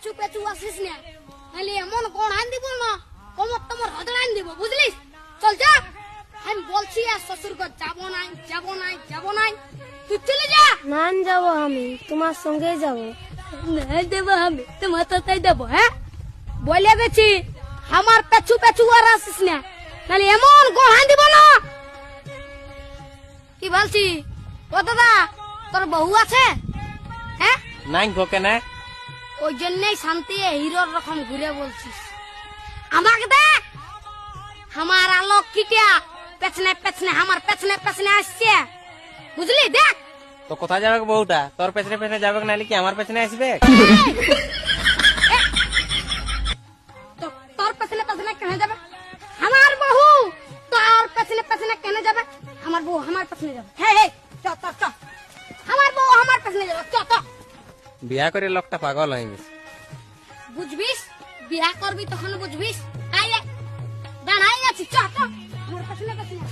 পেছু পেছু আসিস না, নাহলে এমন কোন আন দিব না, কোমর তোমার হদড় আন দিব, বুঝলিস? চল যা, আমি বলছি আর শ্বশুর ঘর যাবো নাই, যাবো নাই, যাবো নাই, তুই চলে যা। না যাবো, আমি তোমার সঙ্গে যাব। না দেবো আমি, তোমার তাই দেবো। হ্যাঁ, বলে গেছি আমার পেছু পেছু আর আসিস না, নাহলে এমন কোন আন দিব না। কি বলছি? ও দাদা, তোর বউ আছে? হ্যাঁ, নাই গো কেন? ওই জন্যই শান্তি হিরোর রকম ঘুরে বলছিস। আমাকে দেখ, আমার আলোক কিটা পেছনে পেছনে, আমার পেছনে পেছনে আসছে, বুঝলি? দেখ তো কোথায় যাবে বউটা? তোর পেছনে পেছনে যাবে নাহলে কি আমার পেছনে আসবে? তোর পেছনে পেছনে কেন যাবে? আমার বউ তোর পেছনে পেছনে কেন যাবে? আমার বউ আমার পেছনে যাবে। হ্যাঁ, চ চ চ, আমার বউ আমার পেছনে যাবে, চ চ। বিয়া করে লোকটা পাগল হয়ে গেছে। বুঝবিস, বিয়া করবি তখন বুঝবিস। আই দাঁড়াই আছি, চ চ, আমার পেছনে পেছনে।